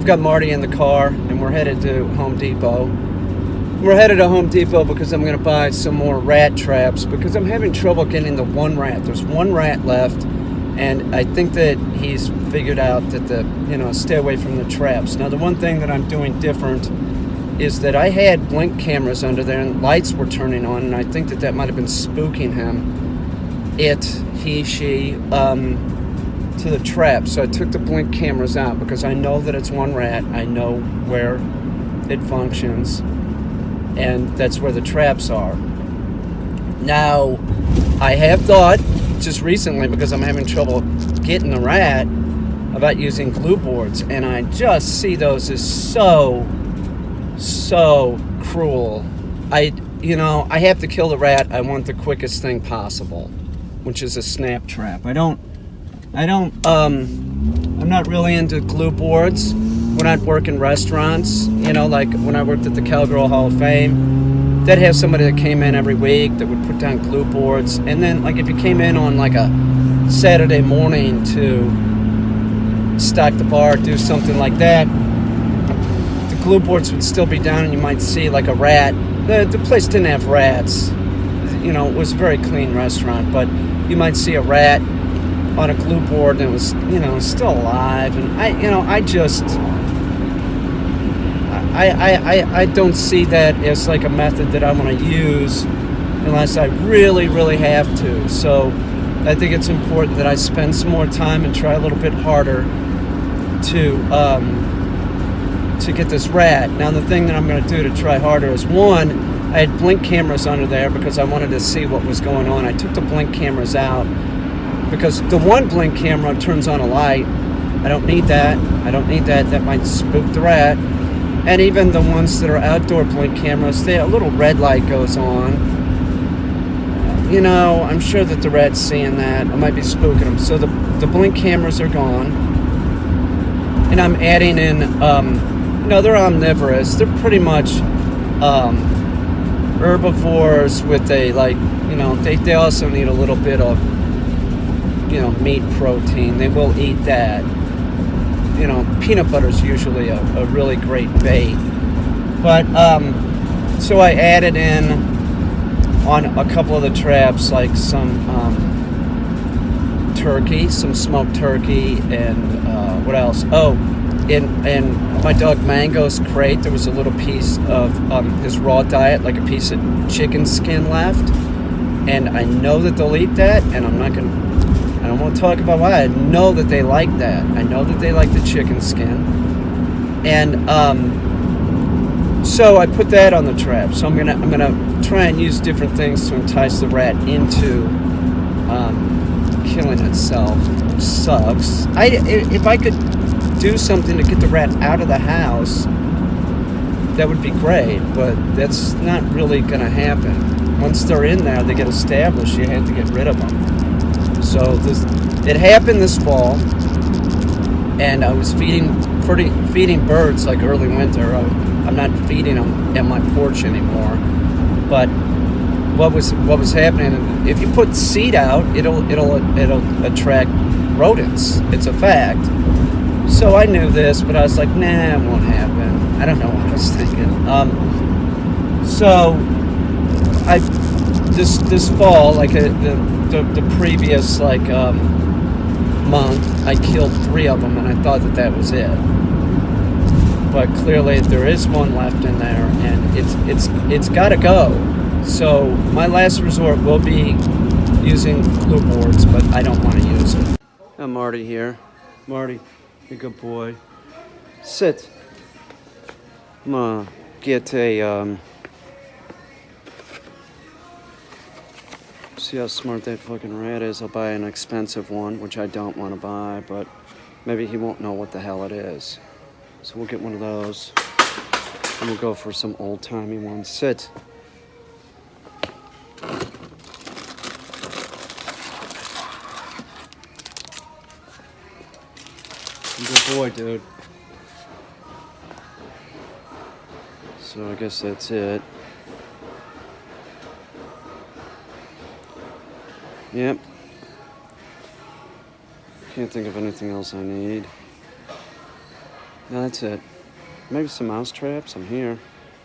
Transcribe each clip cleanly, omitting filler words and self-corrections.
I've got Marty in the car, and we're headed to Home Depot. We're headed to Home Depot because I'm going to buy some more rat traps because I'm having trouble getting the one rat. There's one rat left, and I think that he's figured out that stay away from the traps. Now, the one thing that I'm doing different is that I had blink cameras under there and lights were turning on, and I think that might have been spooking him. He, she, to the trap. So I took the blink cameras out because I know that it's one rat. I know where it functions, and that's where the traps are. Now, I have thought just recently, because I'm having trouble getting the rat, about using glue boards, and I just see those as so cruel. I have to kill the rat. I want the quickest thing possible, which is a snap trap. I'm not really into glue boards. When I'd work in restaurants, like when I worked at the Cowgirl Hall of Fame, they'd have somebody that came in every week that would put down glue boards. And then, like, if you came in on like a Saturday morning to stock the bar, do something like that, the glue boards would still be down, and you might see like a rat. The place didn't have rats. It was a very clean restaurant, but you might see a rat on a glue board, and it was, still alive. And I don't see that as like a method that I want to use unless I really, really have to. So I think it's important that I spend some more time and try a little bit harder to get this rat. Now, the thing that I'm going to do to try harder is, one, I had blink cameras under there because I wanted to see what was going on. I took the blink cameras out because the one blink camera turns on a light. I don't need that. That might spook the rat. And even the ones that are outdoor blink cameras, a little red light goes on. I'm sure that the rat's seeing that. I might be spooking them. So the blink cameras are gone. And I'm adding in, they're omnivorous. They're pretty much herbivores with they also need a little bit of, meat protein. They will eat that. Peanut butter is usually a really great bait. But, so I added in on a couple of the traps, like some turkey, some smoked turkey, and what else? Oh, in my dog Mango's crate, there was a little piece of his raw diet, like a piece of chicken skin left. And I know that they'll eat that, and I don't want to talk about why. I know that they like that. I know that they like the chicken skin. And so I put that on the trap. So I'm gonna try and use different things to entice the rat into killing itself. Sucks. If I could do something to get the rat out of the house, that would be great, but that's not really gonna happen. Once they're in there, they get established, you have to get rid of them. So it happened this fall, and I was feeding birds like early winter. I'm not feeding them at my porch anymore. But what was happening? If you put seed out, it'll attract rodents. It's a fact. So I knew this, but I was like, nah, it won't happen. I don't know what I was thinking. So this fall, like the previous month, I killed 3 of them, and I thought that was it. But clearly there is one left in there, and it's got to go. So my last resort will be using glue boards, but I don't want to use it. I'm Marty here. Marty, you're a good boy. Sit. I'm gonna get a see how smart that fucking rat is. I'll buy an expensive one, which I don't want to buy, but maybe he won't know what the hell it is. So we'll get one of those, and we'll go for some old-timey ones. Sit. Good boy, dude. So I guess that's it. Yep. Can't think of anything else I need. No, that's it. Maybe some mouse traps. I'm here.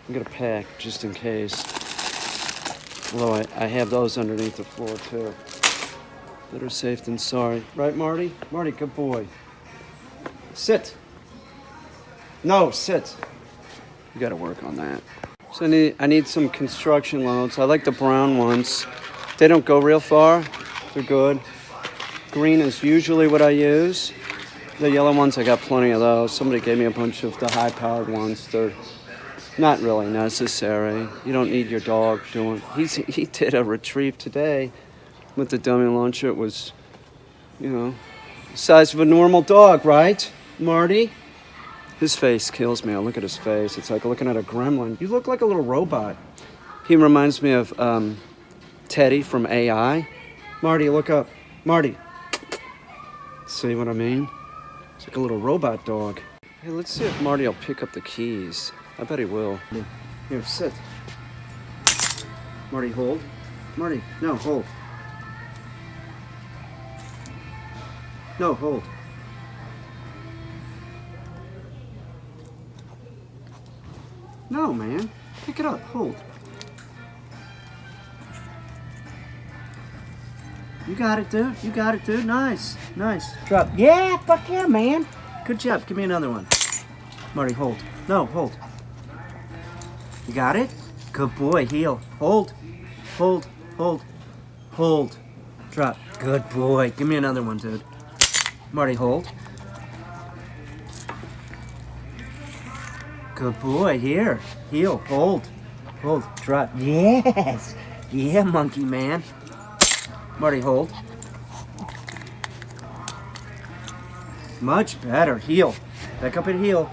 I'm gonna pack just in case. Although I have those underneath the floor too. Better safe than sorry. Right, Marty? Marty, good boy. Sit. No, sit. You gotta work on that. So I need some construction loads. I like the brown ones. They don't go real far. They're good. Green is usually what I use. The yellow ones, I got plenty of those. Somebody gave me a bunch of the high-powered ones. They're not really necessary. You don't need your dog doing... He did a retrieve today with the dummy launcher. It was, you know, the size of a normal dog, right, Marty? His face kills me. I look at his face. It's like looking at a gremlin. You look like a little robot. He reminds me of Teddy from AI. Marty, look up. Marty. See what I mean? It's like a little robot dog. Hey, let's see if Marty will pick up the keys. I bet he will. Here, sit. Marty, hold. Marty, no, hold. No, hold. No, man. Pick it up. Hold. You got it, dude. You got it, dude. Nice. Nice. Drop. Yeah, fuck yeah, man. Good job. Give me another one. Marty, hold. No, hold. You got it? Good boy. Heel. Hold. Hold. Hold. Hold. Drop. Good boy. Give me another one, dude. Marty, hold. Good boy. Here. Heel. Hold. Hold. Drop. Yes. Yeah, monkey man. Marty, hold. Much better. Heel. Back up at heel.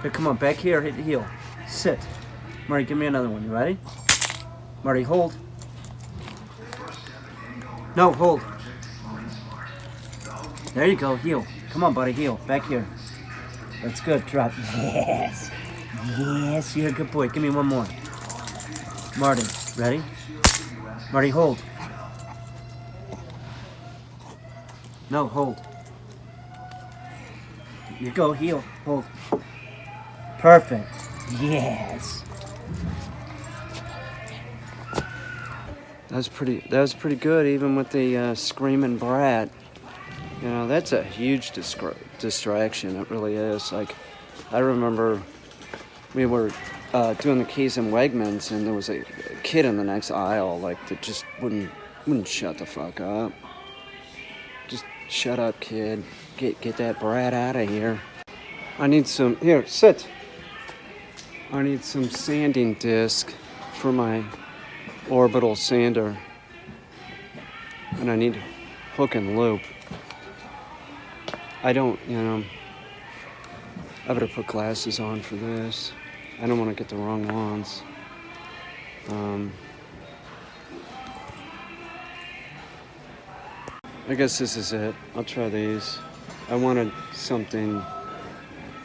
Here, come on. Back here. Hit heel. Sit. Marty, give me another one. You ready? Marty, hold. No, hold. There you go. Heel. Come on, buddy. Heel. Back here. That's good. Drop. Yes. Yes, you're a good boy. Give me one more. Marty, ready? Marty, hold. No, hold. You go, heel, hold. Perfect. Yes. That was pretty good, even with the screaming brat. You know, that's a huge distraction. It really is. Like, I remember we were doing the keys in Wegmans, and there was a kid in the next aisle, like, that just wouldn't shut the fuck up. Just shut up, kid. Get that brat out of here. I need some... Here, sit. I need some sanding disc for my orbital sander. And I need hook and loop. I don't, you know... I better put glasses on for this. I don't want to get the wrong ones. I guess this is it. I'll try these. I wanted something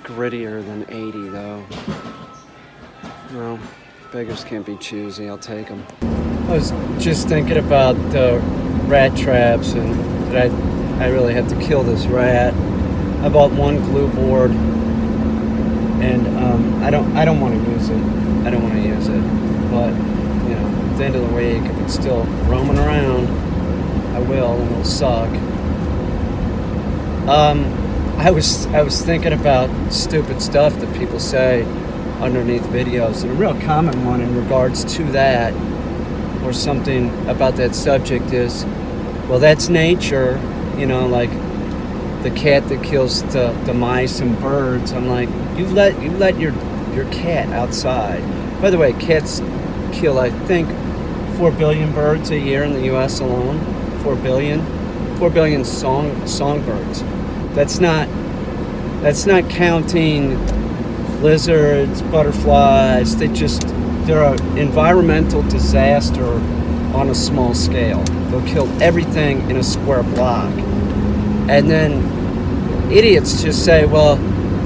grittier than 80, though. No, beggars can't be choosy. I'll take them. I was just thinking about the rat traps and that I really have to kill this rat. I bought one glue board, and I don't want to use it. I don't want to use it, but you know, at the end of the week, if it's still roaming around, I will, and it'll suck. I was thinking about stupid stuff that people say underneath videos, and a real common one in regards to that, or something about that subject is, well, that's nature, you know, like the cat that kills the mice and birds. I'm like, you let your cat outside. By the way, cats kill, I think, 4 billion birds a year in the U.S. alone. 4 billion songbirds. That's not counting lizards, butterflies. They're an environmental disaster on a small scale. They'll kill everything in a square block. And then idiots just say, well,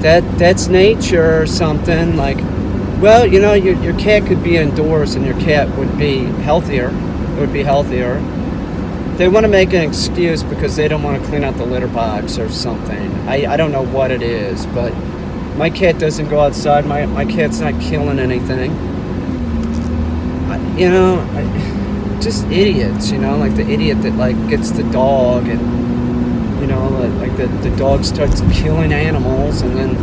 that's nature or something. Like, well, you know, your cat could be indoors and your cat would be healthier. It would be healthier. They want to make an excuse because they don't want to clean out the litter box or something. I don't know what it is, but My cat doesn't go outside. My cat's not killing anything. Just idiots, like the idiot that like gets the dog and like the dog starts killing animals, and then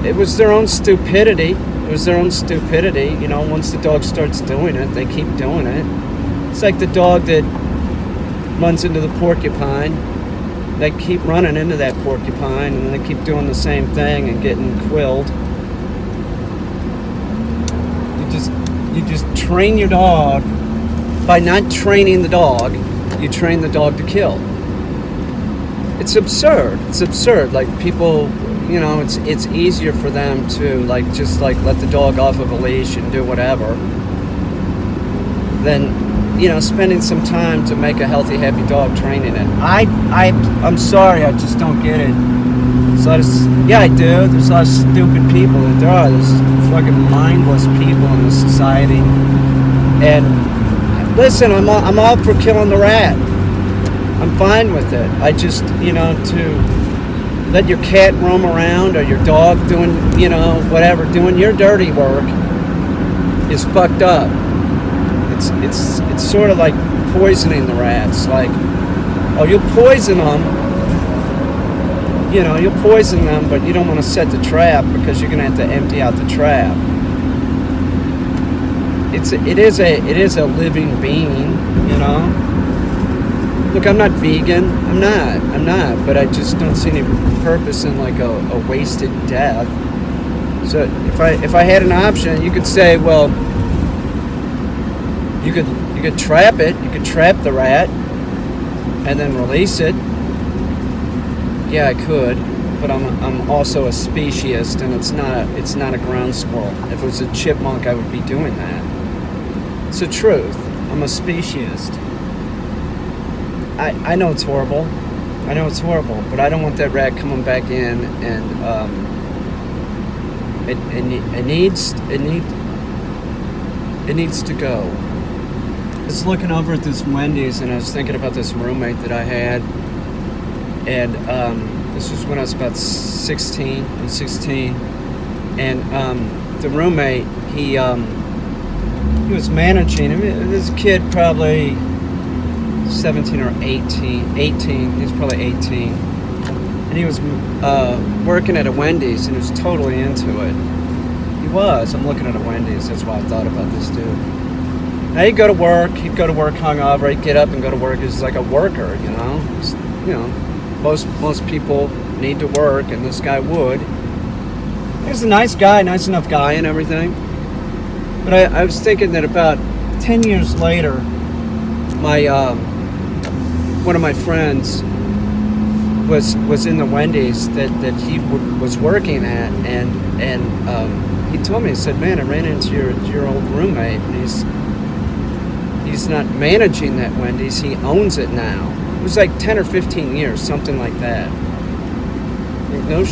it was their own stupidity. Once the dog starts doing it, they keep doing it. It's like the dog that runs into the porcupine. They keep running into that porcupine, and then they keep doing the same thing and getting quilled. You just train your dog. By not training the dog, you train the dog to kill. It's absurd. Like people, it's easier for them to just let the dog off of a leash and do whatever than spending some time to make a healthy, happy dog, training it. I'm sorry, I just don't get it. Yeah, I do. There's a lot of stupid people. There's fucking mindless people in this society. And listen, I'm all for killing the rat. I'm fine with it. I just, to let your cat roam around or your dog doing, whatever, doing your dirty work is fucked up. It's sort of like poisoning the rats. Like, oh, you'll poison them. You'll poison them, but you don't want to set the trap because you're gonna have to empty out the trap. It is a living being. Look, I'm not vegan. I'm not. But I just don't see any purpose in like a wasted death. So if I had an option, you could say, well, you could trap it. You could trap the rat and then release it. Yeah, I could, but I'm also a speciesist, and it's not a ground squirrel. If it was a chipmunk, I would be doing that. It's the truth. I'm a speciesist. I know it's horrible. But I don't want that rat coming back in, and it needs to go. I was looking over at this Wendy's, and I was thinking about this roommate that I had, and this was when I was about 16. I was 16, and the roommate, he was managing him. This kid probably 17 or 18. He's probably 18. And he was working at a Wendy's, and he was totally into it. He was. I'm looking at a Wendy's. That's why I thought about this dude. Now he'd go to work hungover. He'd get up and go to work. He's like a worker, Most people need to work, and this guy would. He was a nice enough guy and everything. But I was thinking that about 10 years later, one of my friends was in the Wendy's that he was working at, and he told me, he said, man, I ran into your old roommate, and he's not managing that Wendy's, he owns it now. It was like 10 or 15 years, something like that. No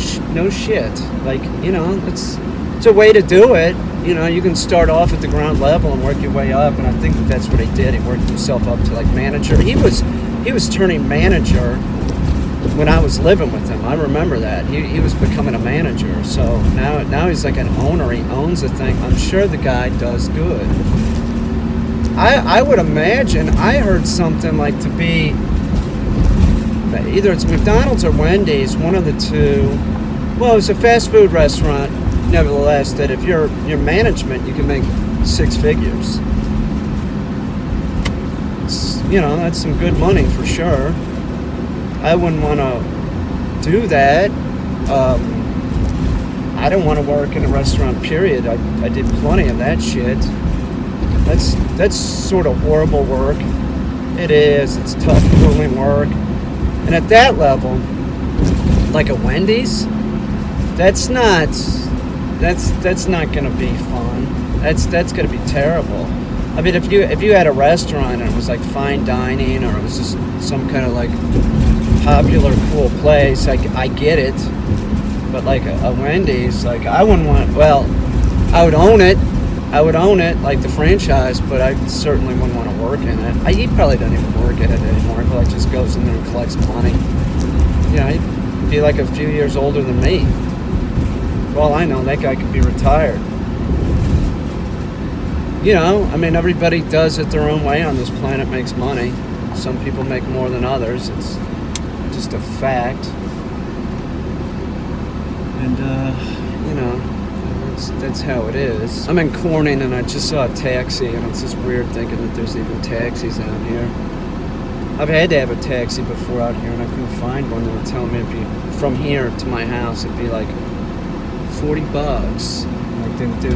shit. Like, it's a way to do it. You can start off at the ground level and work your way up, and I think that's what he did. He worked himself up to like manager. He was turning manager when I was living with him. I remember that. He was becoming a manager. So now he's like an owner. He owns the thing. I'm sure the guy does good. I would imagine, I heard something like to be, either it's McDonald's or Wendy's, one of the two. Well, it's a fast food restaurant, nevertheless, that if you're management, you can make 6 figures. That's some good money for sure. I wouldn't want to do that. I don't want to work in a restaurant, period. I did plenty of that shit. That's sort of horrible work. It is. It's tough, grueling work. And at that level, like a Wendy's, that's not going to be fun. That's going to be terrible. I mean, if you had a restaurant and it was like fine dining, or it was just some kind of like popular, cool place, I get it. But like a Wendy's, like I wouldn't want. Well, I would own it. Like the franchise, but I certainly wouldn't want to work in it. He probably doesn't even work at it anymore. He probably just goes in there and collects money. He'd be like a few years older than me. For all I know, that guy could be retired. You know, I mean, everybody does it their own way on this planet, makes money. Some people make more than others. It's just a fact. And, you know, that's how it is. I'm in Corning and I just saw a taxi, and it's just weird thinking that there's even taxis out here. I've had to have a taxi before out here, and I couldn't find one. They were telling me it'd be from here to my house, it'd be like $40. Like they do,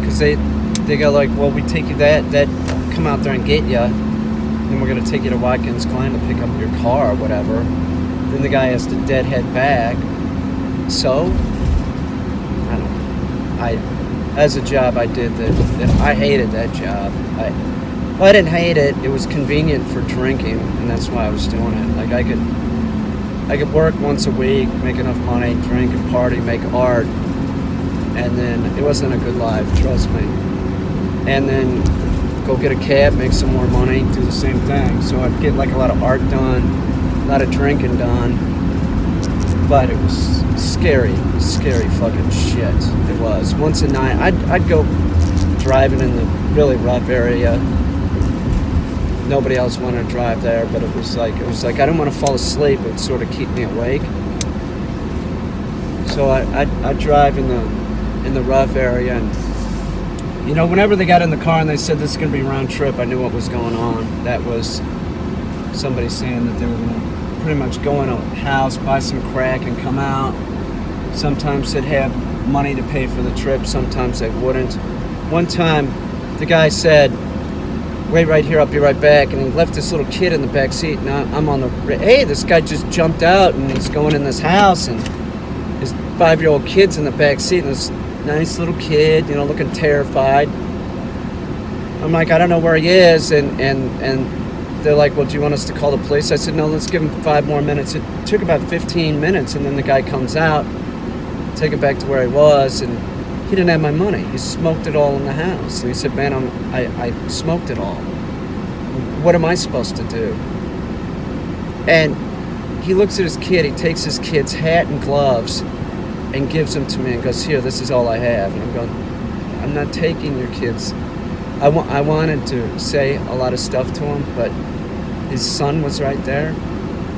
because they go like, well, we take you that come out there and get you, then we're gonna take you to Wegmans Cab to pick up your car or whatever. Then the guy has to deadhead back. So I don't know. As a job, I did that. I hated that job. I didn't hate it. It was convenient for drinking, and that's why I was doing it. Like I could work once a week, make enough money, drink and party, make art, and then it wasn't a good life, trust me. And then go get a cab, make some more money, do the same thing. So I'd get like a lot of art done, a lot of drinking done, but it was scary fucking shit. It was. Once a night, I'd go driving in the really rough area. Nobody else wanted to drive there, but it was like I didn't want to fall asleep. It would sort of keep me awake. So I'd drive in the rough area, and you know, whenever they got in the car and they said this is going to be round trip, I knew what was going on. That was somebody saying that they were going to pretty much go in a house, buy some crack, and come out. Sometimes they'd have money to pay for the trip. Sometimes they wouldn't. One time, the guy said, "Wait right here, I'll be right back." And he left this little kid in the back seat, and I'm on the, hey, this guy just jumped out, and he's going in this house, and his 5-year-old kid's in the back seat, and this nice little kid, you know, looking terrified. I'm like, I don't know where he is, and they're like, well, do you want us to call the police? I said, no, let's give him 5 more minutes. It took about 15 minutes, and then the guy comes out, take him back to where he was, and he didn't have my money. He smoked it all in the house. And he said, man, I smoked it all. What am I supposed to do? And he looks at his kid. He takes his kid's hat and gloves and gives them to me and goes, here, this is all I have. And I'm going, I'm not taking your kids. I wanted to say a lot of stuff to him, but his son was right there.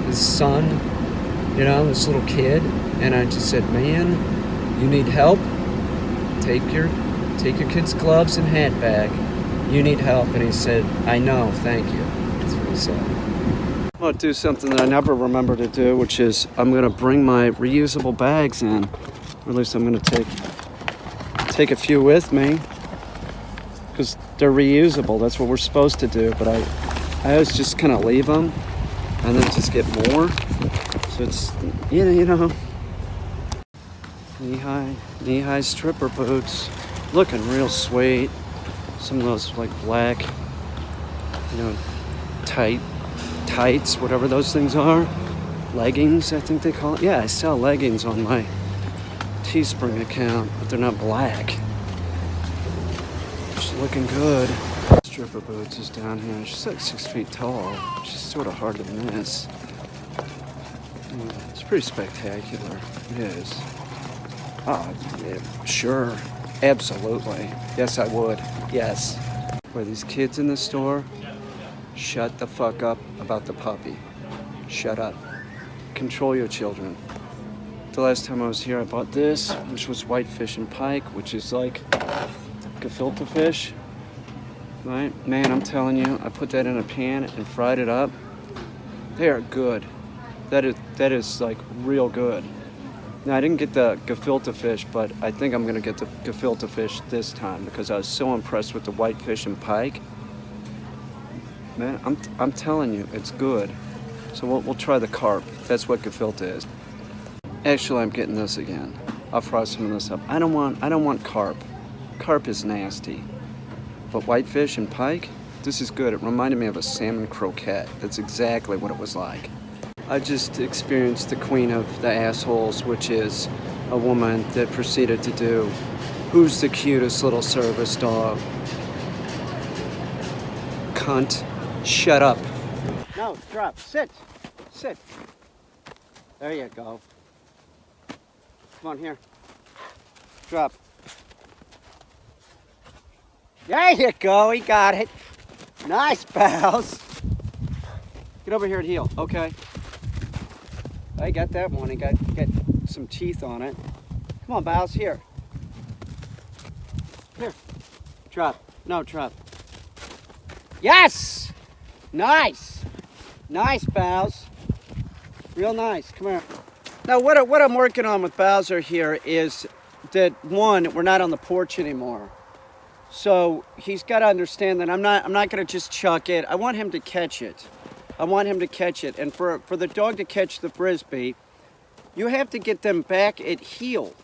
His son, you know, this little kid. And I just said, man, you need help? Take your kid's gloves and hat back. You need help. And he said, I know, thank you. That's what he said. I'm going to do something that I never remember to do, which is I'm going to bring my reusable bags in. Or at least I'm going to take a few with me, because they're reusable. That's what we're supposed to do. But I always just kind of leave them and then just get more. So it's, you know, knee-high stripper boots, looking real sweet. Some of those like black, you know, tights, whatever those things are. Leggings, I think they call it. Yeah, I sell leggings on my Teespring account, but they're not black. She's looking good. Stripper boots is down here. She's like 6 feet tall. She's sort of hard to miss. It's pretty spectacular. It is. Oh, yeah, sure. Absolutely. Yes, I would. Yes. Boy, these kids in the store, shut the fuck up about the puppy. Shut up. Control your children. The last time I was here, I bought this, which was whitefish and pike, which is like gefilte fish. Right? Man, I'm telling you, I put that in a pan and fried it up. They are good. That is like real good. Now, I didn't get the gefilte fish, but I think I'm going to get the gefilte fish this time because I was so impressed with the whitefish and pike. Man, I'm telling you, it's good. So we'll try the carp. That's what gefilte is. Actually, I'm getting this again. I'll fry some of this up. I don't want carp. Carp is nasty. But whitefish and pike, this is good. It reminded me of a salmon croquette. That's exactly what it was like. I just experienced the queen of the assholes, which is a woman that proceeded to do, who's the cutest little service dog? Cunt. Shut up. No, drop. Sit. Sit. There you go. Come on, here. Drop. There you go, he got it. Nice, pals. Get over here and heel. Okay. I got that one. He got some teeth on it. Come on, Bows, here. Here. Drop. No, drop. Yes! Nice! Nice, Bows. Real nice. Come here. Now, what I'm working on with Bowser here is that, one, we're not on the porch anymore. So he's got to understand that I'm not going to just chuck it. I want him to catch it. I want him to catch it. And for the dog to catch the Frisbee, you have to get them back at heel.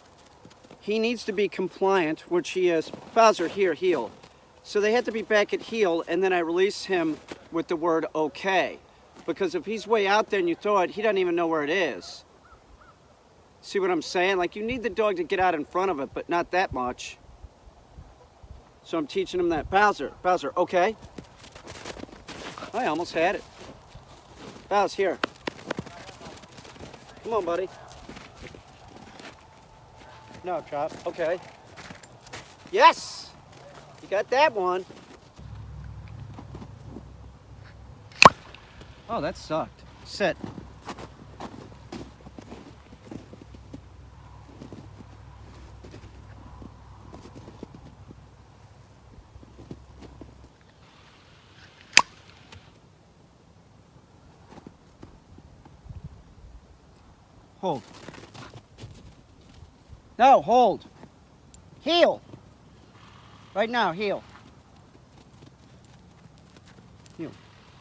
He needs to be compliant, which he is. Bowser, here, heel. So they have to be back at heel, and then I release him with the word okay. Because if he's way out there and you throw it, he doesn't even know where it is. See what I'm saying? Like, you need the dog to get out in front of it, but not that much. So I'm teaching him that. Bowser, okay. I almost had it. Bowser, here. Come on, buddy. No, drop. Okay. Yes! You got that one. Oh, that sucked. Sit. Hold. No, hold. Heel. Right now, heel. Heel.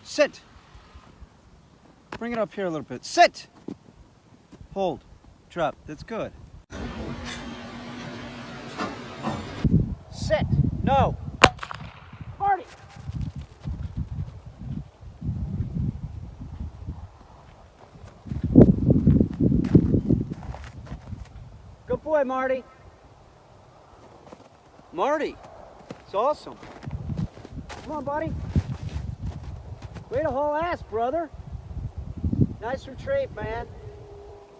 Sit. Bring it up here a little bit. Sit. Hold. Drop. That's good. Sit. No. Marty. Good boy, Marty. Marty. It's awesome. Come on, buddy. Way to haul ass, brother. Nice retrieve, man.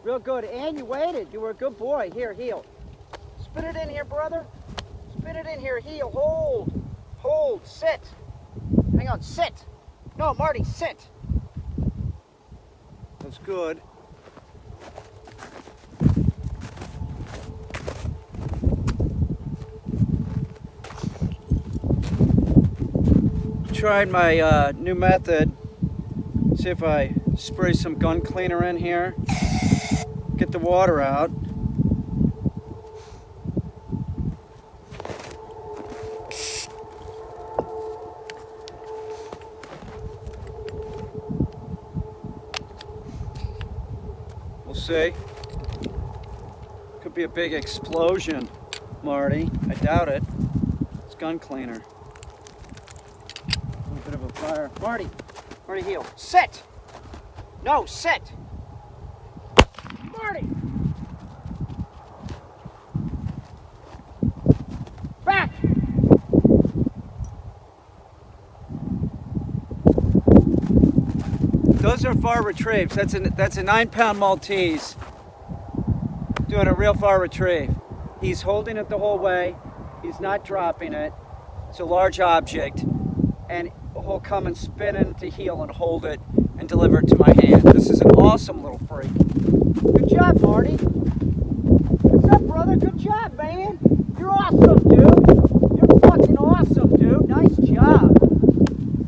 Real good. And you waited. You were a good boy. Here, heel. Spit it in here, brother. Spit it in here. Heel. Hold. Hold. Sit. Hang on. Sit. No, Marty, sit. That's good. Tried my new method. See if I spray some gun cleaner in here. Get the water out. We'll see. Could be a big explosion, Marty. I doubt it. It's gun cleaner. A little bit of a fire. Marty, heel. Sit! No, sit! Marty! Back! Those are far retrieves. That's a 9-pound Maltese doing a real far retrieve. He's holding it the whole way. He's not dropping it. It's a large object, and he'll come and spin into heel and hold it and deliver it to my hand. This is an awesome little freak. Good job, Marty. What's up, brother? Good job, man. You're awesome, dude. You're fucking awesome, dude. Nice job.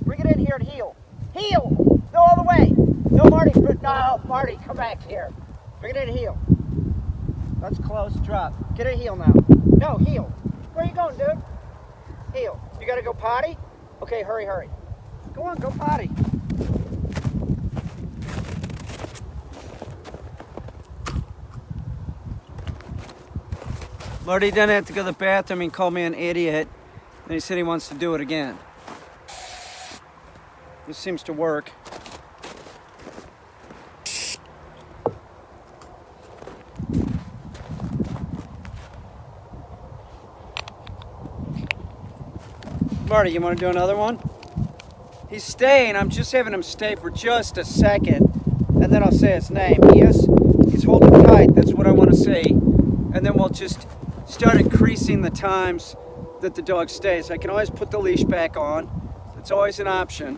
Bring it in here and heel. Heel. Go all the way. No, Marty. No, Marty, come back here. Bring it in and heel. That's close. Drop. Get a heel now. No, heel. Where are you going, dude? Heel. You gotta go potty? Okay, hurry. Go on, go potty. Marty didn't have to go to the bathroom and call me an idiot. And he said he wants to do it again. This seems to work. Marty, you want to do another one? He's staying. I'm just having him stay for just a second, and then I'll say his name. He's holding tight. That's what I want to see. And then we'll just start increasing the times that the dog stays. I can always put the leash back on. It's always an option.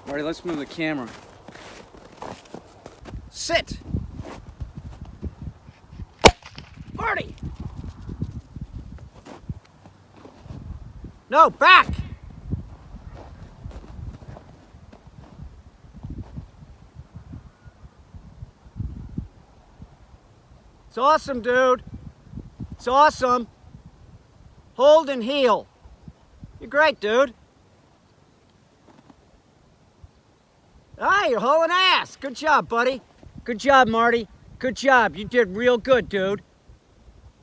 All right, let's move the camera. Sit! Marty! No, back! It's awesome, dude. It's awesome. Hold and heel. You're great, dude. Ah, you're hauling ass. Good job, buddy. Good job, Marty. Good job. You did real good, dude.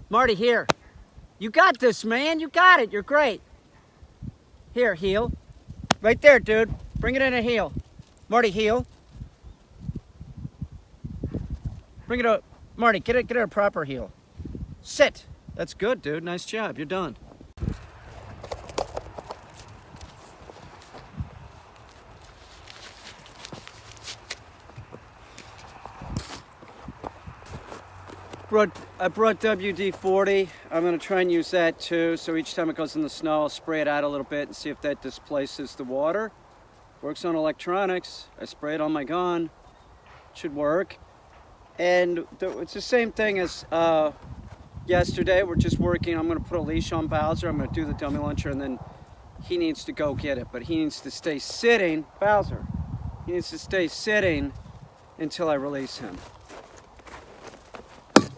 Marty, here. You got this, man. You got it. You're great. Here, heel. Right there, dude. Bring it in a heel. Marty, heel. Bring it up. Marty, get it a proper heel. Sit. That's good, dude. Nice job. You're done. I brought WD-40. I'm going to try and use that too. So each time it goes in the snow, I'll spray it out a little bit and see if that displaces the water. Works on electronics. I spray it on my gun. Should work. And it's the same thing as yesterday. We're just working. I'm going to put a leash on Bowser. I'm going to do the dummy launcher, and then he needs to go get it. But he needs to stay sitting. Bowser. He needs to stay sitting until I release him.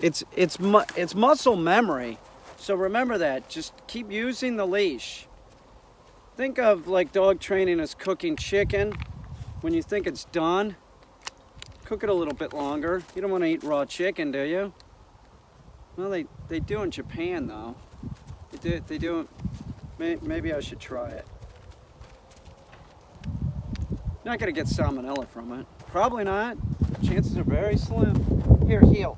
It's muscle memory, so remember that. Just keep using the leash. Think of like dog training as cooking chicken. When you think it's done, cook it a little bit longer. You don't want to eat raw chicken, do you? Well, they do in Japan though. They do. Maybe I should try it. Not gonna get salmonella from it. Probably not. Chances are very slim. Here, heel.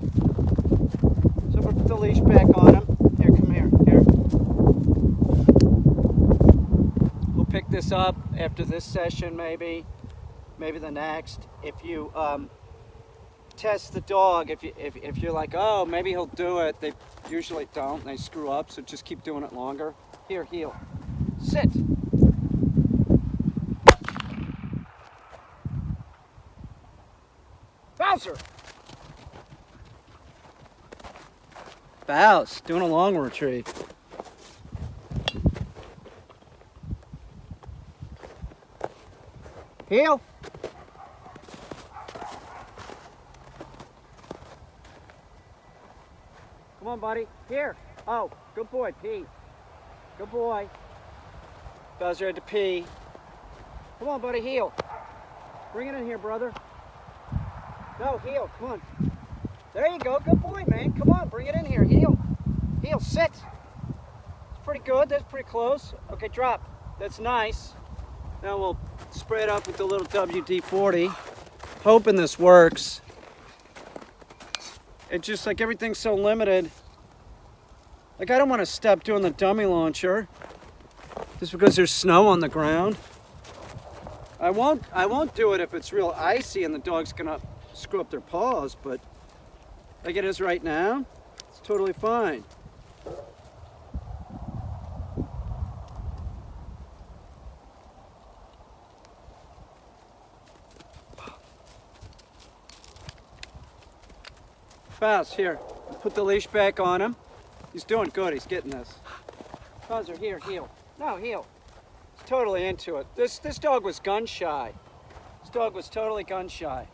So I'm going to put the leash back on him. Here, come here. Here. We'll pick this up after this session, maybe the next. If you test the dog, if you're like, oh, maybe he'll do it, they usually don't. They screw up, so just keep doing it longer. Here, heel. Sit. Bowser. Bows, doing a long retrieve. Heel. Come on, buddy. Here. Oh, good boy, pee. Good boy. Bowser had to pee. Come on, buddy, heel. Bring it in here, brother. No, heel, come on. There you go, good boy, man. Come on, bring it in here, heel. Heel, sit. It's pretty good, that's pretty close. Okay, drop. That's nice. Now we'll spray it up with the little WD-40. Hoping this works. It's just like everything's so limited. Like I don't want to stop doing the dummy launcher just because there's snow on the ground. I won't do it if it's real icy and the dog's gonna screw up their paws, but like it is right now, it's totally fine. Fast, here, put the leash back on him. He's doing good, he's getting this. Bowser, here, heel. No, heel. He's totally into it. This dog was gun shy. This dog was totally gun shy.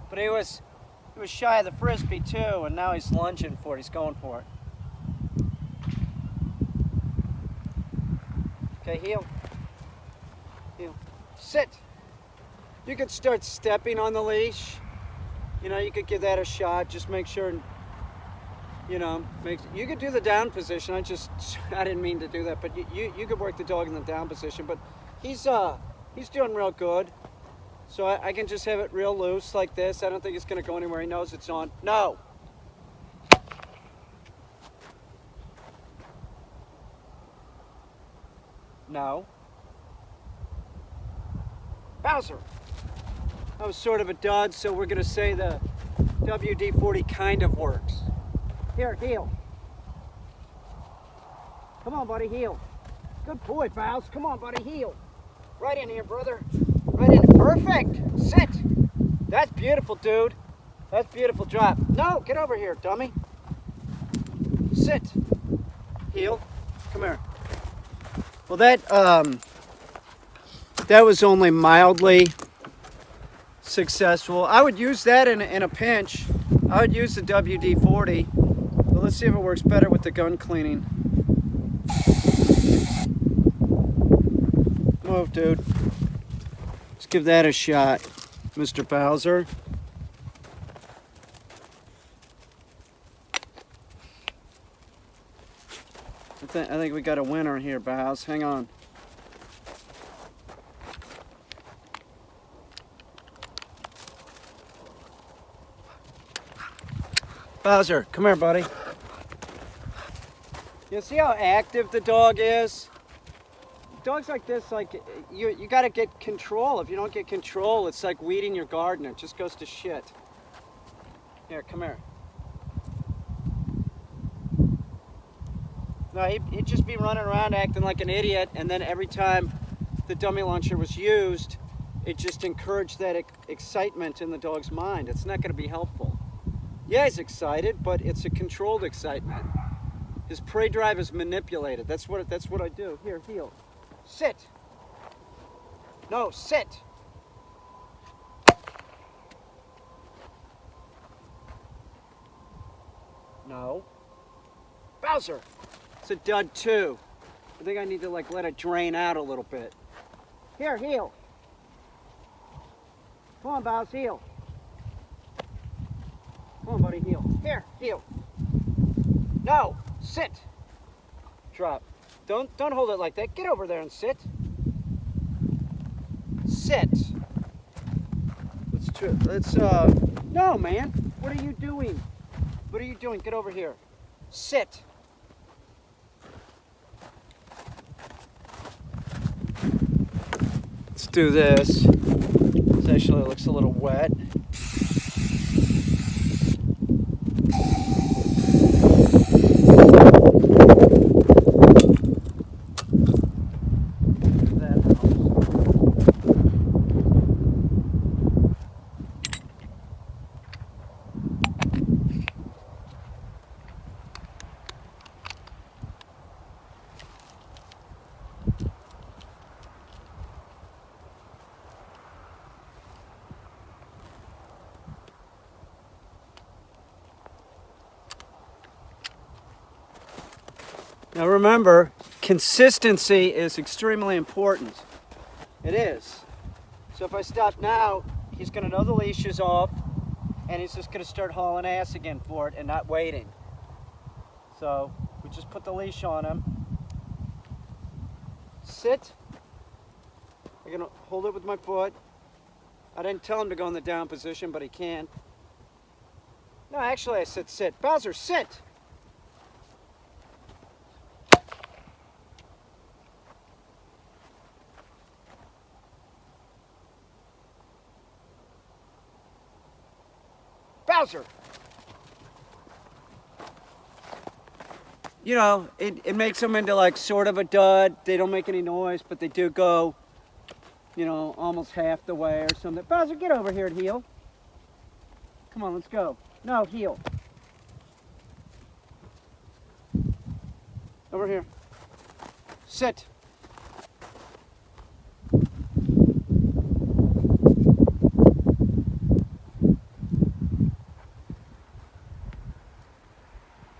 But he was shy of the frisbee too, and now he's lunging for it. He's going for it. Okay, heel. Heel. Sit. You could start stepping on the leash. You know, you could give that a shot. Just make sure, you know, you could do the down position. I didn't mean to do that, but you could work the dog in the down position. But he's doing real good. So I can just have it real loose like this. I don't think it's going to go anywhere. He knows it's on. No. No. Bowser. That was sort of a dud, so we're going to say the WD-40 kind of works. Here, heel. Come on, buddy, heel. Good boy, Bows. Come on, buddy, heel. Right in here, brother. Right in. Perfect. Sit. That's beautiful, dude. That's beautiful. Drop. No, get over here, dummy. Sit. Heel. Come here. Well, that was only mildly successful. I would use that in a pinch. I would use the WD-40, but let's see if it works better with the gun cleaning. Move, dude. Let's give that a shot, Mr. Bowser. I think we got a winner here, Bowz. Hang on. Bowser, come here, buddy. You see how active the dog is? Dogs like this, like you got to get control. If you don't get control, it's like weeding your garden. It just goes to shit. Here, come here. No, he'd just be running around acting like an idiot, and then every time the dummy launcher was used, it just encouraged that excitement in the dog's mind. It's not going to be helpful. Yeah, he's excited, but it's a controlled excitement. His prey drive is manipulated. That's what I do. Here, heel. Sit. No, sit. No. Bowser. It's a dud too. I think I need to like let it drain out a little bit. Here, heel. Come on, Bowz, heel. Come on, buddy, heel. Here, heel. No, sit. Drop. Don't hold it like that. Get over there and sit. Sit. No, man. What are you doing? What are you doing? Get over here. Sit. Let's do this. This actually looks a little wet. Now remember, consistency is extremely important. It is. So if I stop now, he's going to know the leash is off, and he's just going to start hauling ass again for it and not waiting. So we just put the leash on him. Sit. I'm going to hold it with my foot. I didn't tell him to go in the down position, but he can. No, actually I said sit. Bowser, sit. Bowser. You know, it makes them into like sort of a dud. They don't make any noise, but they do go, you know, almost half the way or something. Bowser, get over here and heel. Come on, let's go. No, heel. Over here. Sit.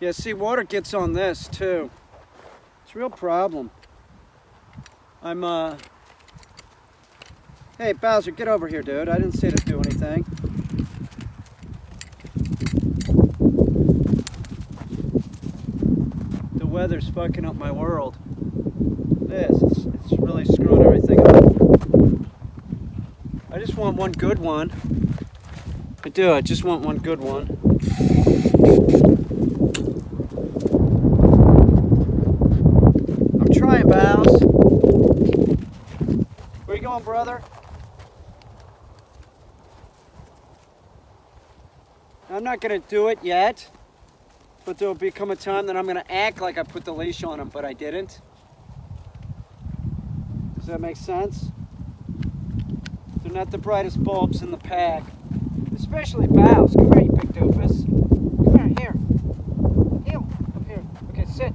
Yeah, see, water gets on this too. It's a real problem. Hey, Bowser, get over here, dude. I didn't say to do anything. The weather's fucking up my world. It's really screwing everything up. I just want one good one. I do, I just want one good one. Trying, Bowz. Where you going, brother? I'm not gonna do it yet, but there will become a time that I'm gonna act like I put the leash on him, but I didn't. Does that make sense? They're not the brightest bulbs in the pack, especially Bows. Come here, you big doofus. Come here, heel, up here. Okay, sit.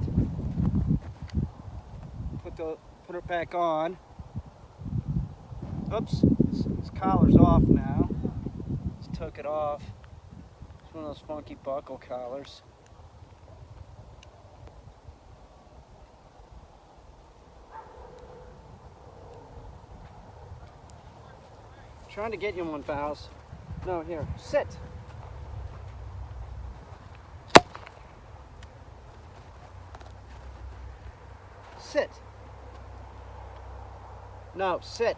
Put it back on. Oops, his collar's off now. Just took it off. It's one of those funky buckle collars. Trying to get you one, Bows. No, here, sit. Sit. No, sit.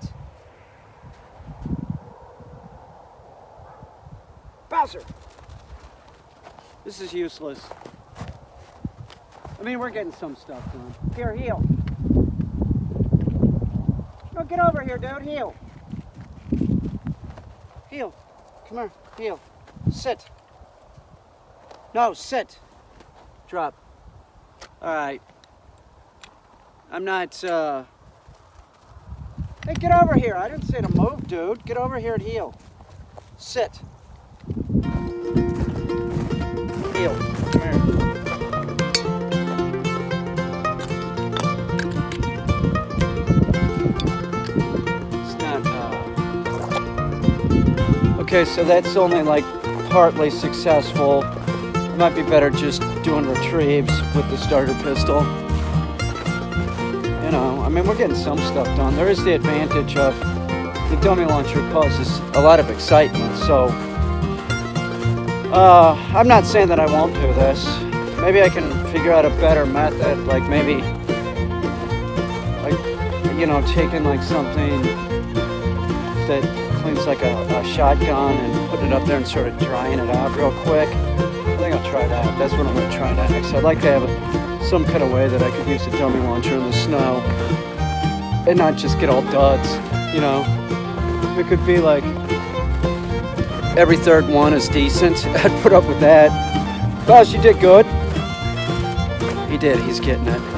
Bowser! This is useless. I mean, we're getting some stuff done. Here, heel. No, get over here, dude. Heel. Heel. Come here. Heel. Sit. No, sit. Drop. Alright. I'm not, Hey, get over here. I didn't say to move, dude. Get over here and heel. Sit. Heel. Come here. It's not, Okay, so that's only like partly successful. It might be better just doing retrieves with the starter pistol. You know, I mean, we're getting some stuff done. There is the advantage of the dummy launcher causes a lot of excitement, so I'm not saying that I won't do this. Maybe I can figure out a better method, like maybe, like, you know, taking like something that cleans like a shotgun and putting it up there and sort of drying it out real quick. I think I'll try that. That's what I'm going to try next. I'd like to have some kind of way that I could use a dummy launcher in the snow and not just get all duds, you know. It could be like every third one is decent. I'd put up with that. Gosh, you did good. He did. He's getting it.